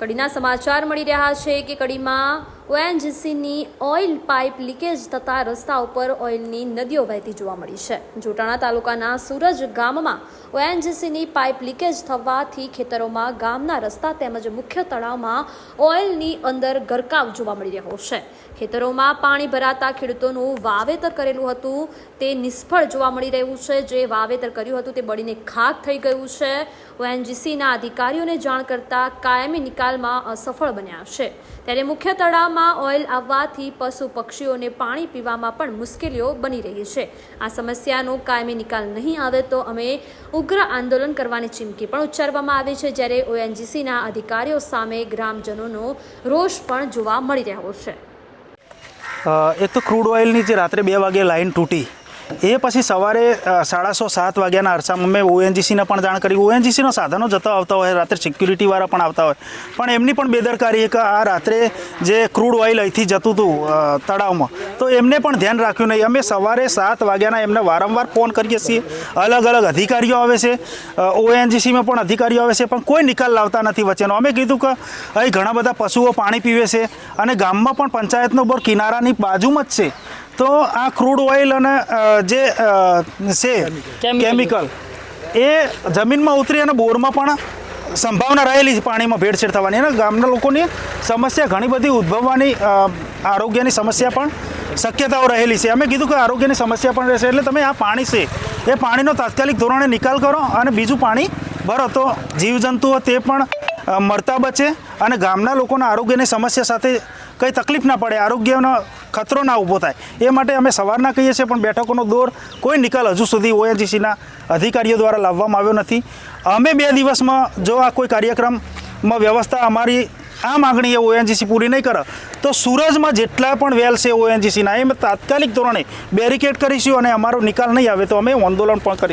કડીના સમાચાર મળી રહ્યા છે કે કડીમાં ઓએનજીસીની ઓઇલ પાઇપ લીકેજ થતા રસ્તા ઉપર ઓઇલની નદીઓ વહેતી જોવા મળી છે। જોટાણા તાલુકાના સૂરજ ગામમાં ઓએનજીસીની પાઇપ લીકેજ થવાથી ખેતરોમાં ગામના રસ્તા તેમજ મુખ્ય તળાવમાં ઓઇલની અંદર ગરકાવ જોવા મળી રહ્યો છે। ખેતરોમાં પાણી ભરાતા ખેડૂતોનું વાવેતર કરેલું હતું તે નિષ્ફળ જોવા મળી રહ્યું છે। જે વાવેતર કર્યું હતું તે બળીને ખાક થઈ ગયું છે। ઓએનજીસીના અધિકારીઓને જાણ કરતા કાયમી નિકાલમાં અસફળ બન્યા છે। ત્યારે મુખ્ય તળાવમાં ઓઇલ આવવાથી પશુ પક્ષીઓને પાણી પીવામાં પણ મુશ્કેલીઓ બની રહી છે। આ સમસ્યાનો કાયમી નિકાલ નહીં આવે તો અમે ઉગ્ર આંદોલન કરવાની ચીમકી પણ ઉચ્ચારવામાં આવી છે। જ્યારે ઓએનજીસીના અધિકારીઓ સામે ગ્રામજનોનો રોષ પણ જોવા મળી રહ્યો છે। એક તો ક્રૂડ ઓઇલની જે રાત્રે 2 વાગે લાઇન તૂટી એ પછી સવારે 6:30-7 વાગ્યાના અરસામાં મેં ઓએનજીસીને પણ જાણ કરી। ઓએનજીસીના સાધનો જતા આવતા હોય, રાત્રે સિક્યુરિટીવાળા પણ આવતા હોય, પણ એમની પણ બેદરકારી કે આ રાત્રે જે ક્રૂડ ઓઇલ અહીંથી જતું હતું તળાવમાં તો એમને પણ ધ્યાન રાખ્યું નહીં। અમે સવારે 7 વાગ્યાના એમને વારંવાર ફોન કરીએ છીએ, અલગ અલગ અધિકારીઓ આવે છે, ઓએનજીસીમાં પણ અધિકારીઓ આવે છે, પણ કોઈ નિકાલ લાવતા નથી વચ્ચેનો। અમે કીધું કે અહીં ઘણા બધા પશુઓ પાણી પીવે છે અને ગામમાં પણ પંચાયતનો બોર કિનારાની બાજુમાં જ છે, તો આ ક્રૂડ ઓઇલ અને જે છે કેમિકલ એ જમીનમાં ઉતરી અને બોરમાં પણ સંભાવના રહેલી છે પાણીમાં ભેળસેળ થવાની। અને ગામના લોકોની સમસ્યા ઘણી બધી ઉદ્ભવવાની, આરોગ્યની સમસ્યા પણ શક્યતાઓ રહેલી છે। અમે કીધું કે આરોગ્યની સમસ્યા પણ રહેશે એટલે તમે આ પાણી છે એ પાણીનો તાત્કાલિક ધોરણે નિકાલ કરો અને બીજું પાણી ભરો તો જીવજંતુઓ તે પણ મરતા બચે અને ગામના લોકોના આરોગ્યની સમસ્યા સાથે કંઈ તકલીફ ના પડે, આરોગ્યનો ખતરો ના ઊભો થાય એ માટે અમે સવારના કહીએ છીએ, પણ બેઠકોનો દોર કોઈ નિકાલ હજુ સુધી ઓએનજીસીના અધિકારીઓ દ્વારા લાવવામાં આવ્યો નથી। અમે 2 દિવસમાં જો આ કોઈ કાર્યક્રમમાં વ્યવસ્થા અમારી આ માગણી એ ઓએનજીસી પૂરી નહીં કરે તો સૂરજમાં જેટલા પણ વેલ છે ઓએનજીસીના એ તાત્કાલિક ધોરણે બેરિકેડ કરીશું અને અમારો નિકાલ નહીં આવે તો અમે આંદોલન પણ કરીશું।